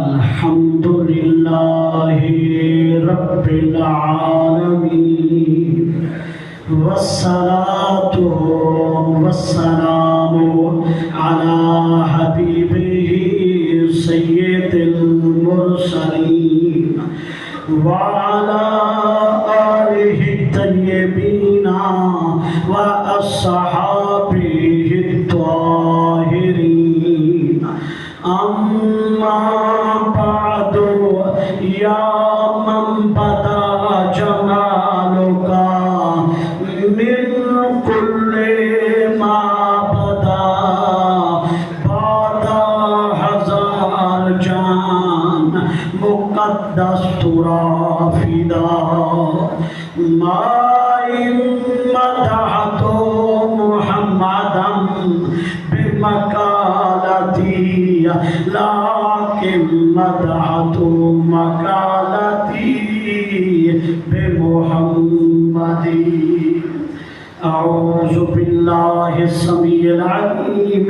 الحمد لله رب العالمين والصلاة والسلام على حبيبه سيد المرسلين وعلى آله الطيبين وأصحابه الطاهرين أما بعد يا من بدا جمالك من كل ما بدا بعد هزار جان مقدس ترى فدا ما مدحت محمدا بمقالتي لكن مدحت مقالتي بمحمد. أعوذ بالله السميع العليم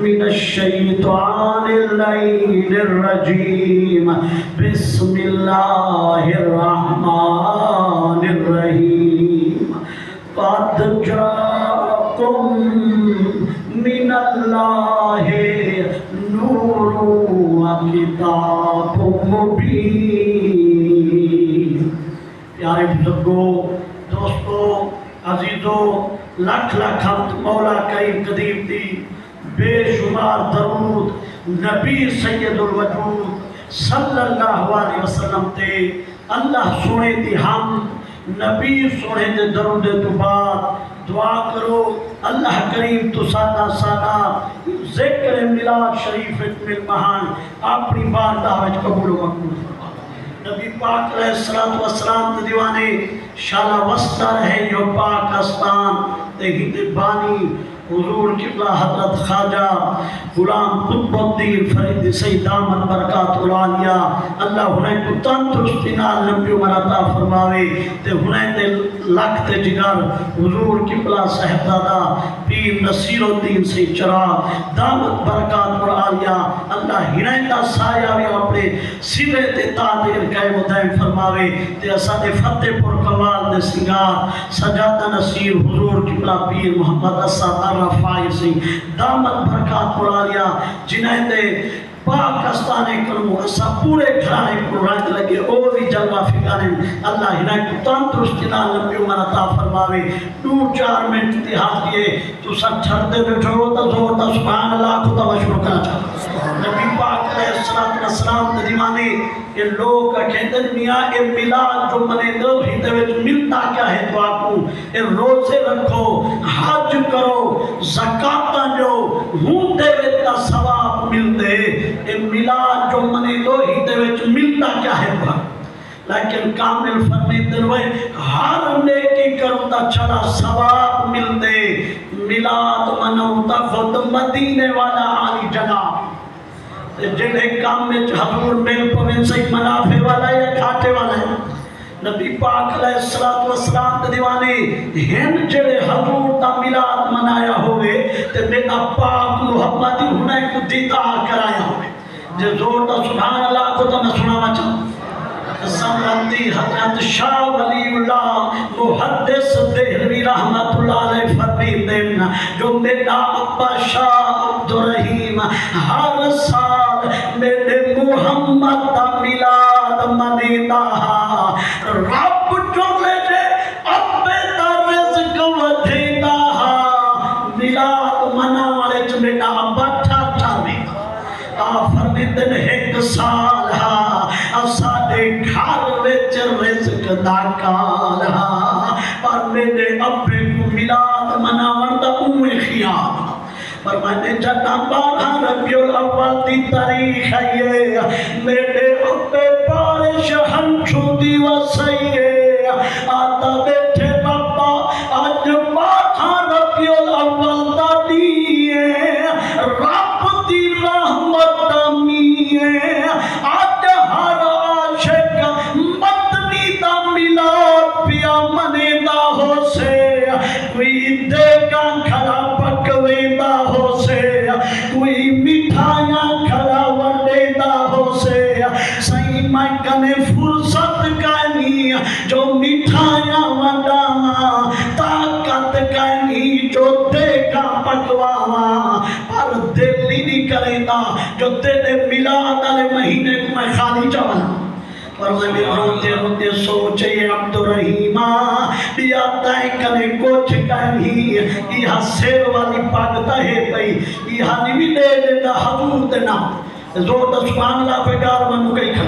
من الشيطان اللعين الرجيم. بسم الله الرحمن الرحيم. قد جاءكم من الله نور وكتاب مبين. پیارے بزرگوں، دوستوں، عزیزوں، لاکھ لاکھ حمد مولا کریم قدیم دی، بے شمار درود نبی سید الوجود صلی اللہ علیہ وسلم تے. اللہ سونے دی ہم نبی سونے دے درود تو بعد دعا کرو اللہ کریم تو سادہ سادہ ذکر میلاد شریف مل مہان اپنی بارگاہ وچ قبول و مقبول فرما. نبی پاک علیہ الصلوۃ والسلام تے دیوانے شالا وسطہ رہے جو پاک استان تے ہند بانی حضور قبلہ حضرت خواجہ غلام قطب الدین فرید سید دامت برکات العالیہ. اللہ ہنے کو تندرستی نال لمبی عمر عطا فرماوے تے ہنے دے لکھ تے جگر حضور قبلہ صاحبزادہ پیر نصیر الدین سے چراغ دامت برکات العالیہ. اللہ ہنے دا سایہ وی اپنے سرے تے تاجر قائم و دائم فرماوے تے اساں دے فتح پور کمال دے سنگار سجادہ نصیر حضور قبلہ پیر محمد اسد رفائی سی دامت برکات العالیہ جنہیں دے پاکستانے کرمو اسا پورے گھرانے کو رنگ لگے او بھی جلوہ فکانے. اللہ ہنائے کو تندرستی نال لمبی عمر عطا فرماوے. 2-4 منٹ اتحاد کیے تو سب چھڑ دے بیٹھو تا زور تا سبحان اللہ کو تا شروع کرنا چاہتا. نبی پاک علیہ السلام تے دیوانے یہ لوگ کہتے ہیں میاں اے میلاد جو منے دو ہی دے وچ ملتا کیا ہے دعا کو اے روزے رکھو حج کرو زکات جو ہوں دے وچ دا ثواب مل دے. اے میلاد جو منے دو ہی دے وچ ملتا کیا ہے دعا. لیکن کامل فرمیتے ہوئے ہر نیکی کروں تا چلا ثواب مل دے. میلاد منوں تا خود مدینے والا عالی جناب جنہیں کام میں حضور مل پوین سے منافع والا یا کھاٹے والا ہے. نبی پاک علیہ السلام تے دیوانے ہن جڑے حضور دا میلاد منایا ہوئے تے میرا پاک محمدی ہنے کو دیدار کرایا ہوئے. جو زور دا سبحان اللہ کو تو میں سناوا چاہوں. سمرتی حضرت شاہ ولی اللہ محدث دہلوی رحمت اللہ علیہ فرمیتے ہیں جو میرا ابا شاہ عبدالرحیم ہر سال میرے محمد دا میلاد منیتا رب جو میرے ابے دا رزق ودھیتا میلاد مناوالے چ میرا ابا ٹھاٹھا میتا. فرمیتے ہیں ایک سال ساڑے گھر وچ رزق دا کال پر میرے ابے کو میلاد مناون دا اوے خیال. پر میں نے جدا 12 ربیع الاول دی تاریخ ہے میرے ابے بارش ہنچو دی وسیے آتا بیٹھے بابا آج 12 ربیع الاول دا دیئے رب دی رحمت دمیئے آج ہر عاشق مدنی دا میلاد پیا منے دا ہو سے کوئی دے گا کھڑا پکوے دا ہو سے کوئی مٹھائیاں کھڑا وڈے دا ہو کریں دا جو تیرے میلاد والے مہینے کو میں خالی چاہنا پر میں روتے روتے سوچے عبد الرحیمہ بیا تائیں کنے کوچھ کہیں یہاں سیر والی پاگتا ہے پئی یہاں نمی دے دے دا حضور دینا زور دا سبحان اللہ پہ گار منو گئی کھا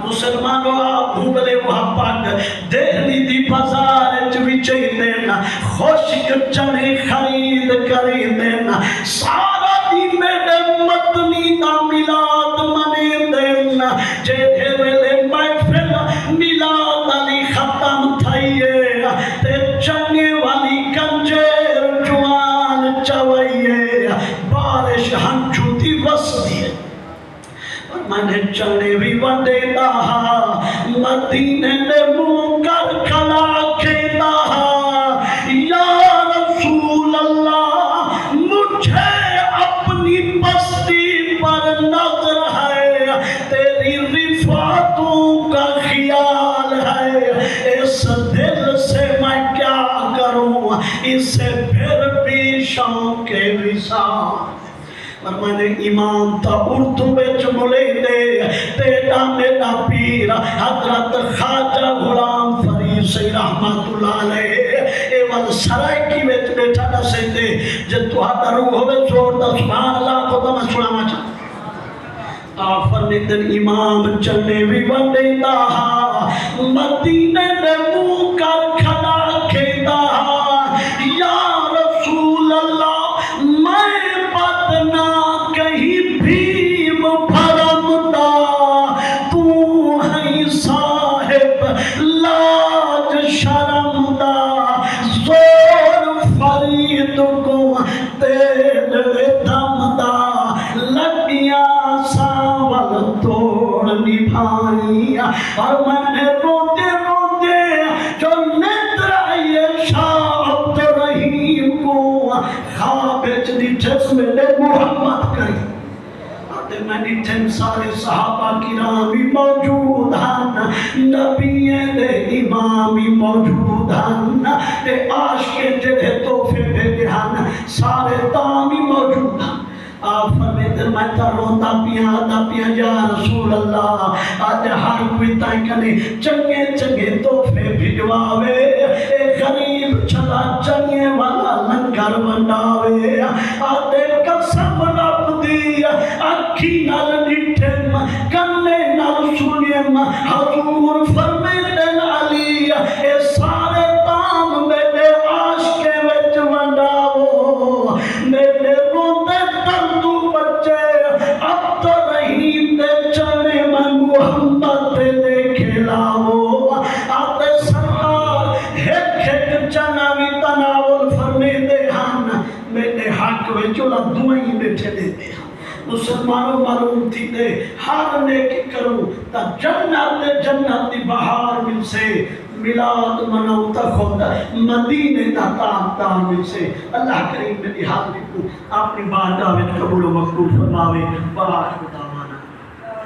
مسلمانوں آپ بھوگلے وہاں پاک دہلی دی بازار چوی چاہی دینا خوشک چنے خرید کری دینا سارا دی میرے مدنی دا میلاد منے دینا جے دھیرے محفل میلاد علی ختم تھائیے تے چنے والی کنجیر جوان چوائیے بارش ہنچو دی وسطی ہے میں نے چنے بھی وڈے دا مدینے نے منہ کر کھلا کے دا یا رسول اللہ مجھے اپنی بستی پر نظر ہے تیری رفعتوں کا خیال ہے اس دل سے میں کیا کروں اسے پھر بھی شوق وصال اور میں نے امام تا اردو بچ ملے دے تیڑا میرا پیر حضرت خواجہ غلام فرید سی رحمت اللہ علیہ اے وال سرائے کی بچ بیٹھا نہ سیدے جب تو ہاتھ روح ہوئے زور دا سبحان اللہ کو تو میں سنا ماں چاہتا آفر نے دن امام چلنے بھی بندے دا مدینے نے منہ کر کھڑا کے دا یا رسول اللہ میں بدنا کہیں بھیم بھرم دا تو ہے صاحب لاج شرم دا زور فرید کو تیل دم دا لگیاں ساول توڑ نبھائیاں اور میں نے روتے روتے جو ندر آئیے شاہ عبد الرحیم کو خواب دی جسم نے محمد کری آتے میں نیٹھن سارے صحابہ کرامی موجود ہیں نبی دے امامی موجود ہیں تے عاشق جڑے توفے بھیجے ہیں سارے تامی موجود ہیں آپ فرمیتے میں تا روتا پیا یا رسول اللہ آج ہر کوئی تائیں کنے چنگے چنگے توفے بھجواوے اے غریب چلا چنگے والا لنگر بناوے آتے قسم رب دی اکھی نال نٹھم کنے نال سنیم حضور فرمیتے علی اے سارے تام میرے عاشق وچ ونڈاو میرے روتے تردو بچے عبد الرحیم دے چنے میں محمد دے کھلاو آتے سرکار ایک چناوی تناول فرمے دے ہن میرے حق میں چولا دعائیں بیٹھے دے دے مسلمانوں معلوم تھی دے ہر نیکی کرو تا جنت دی بہار مل سے میلاد مناؤ تا خود مدینے دا تام مل سے اللہ کریم میری حاضری کو اپنی بارگاہ میں قبول و مقبول فرماوے بارک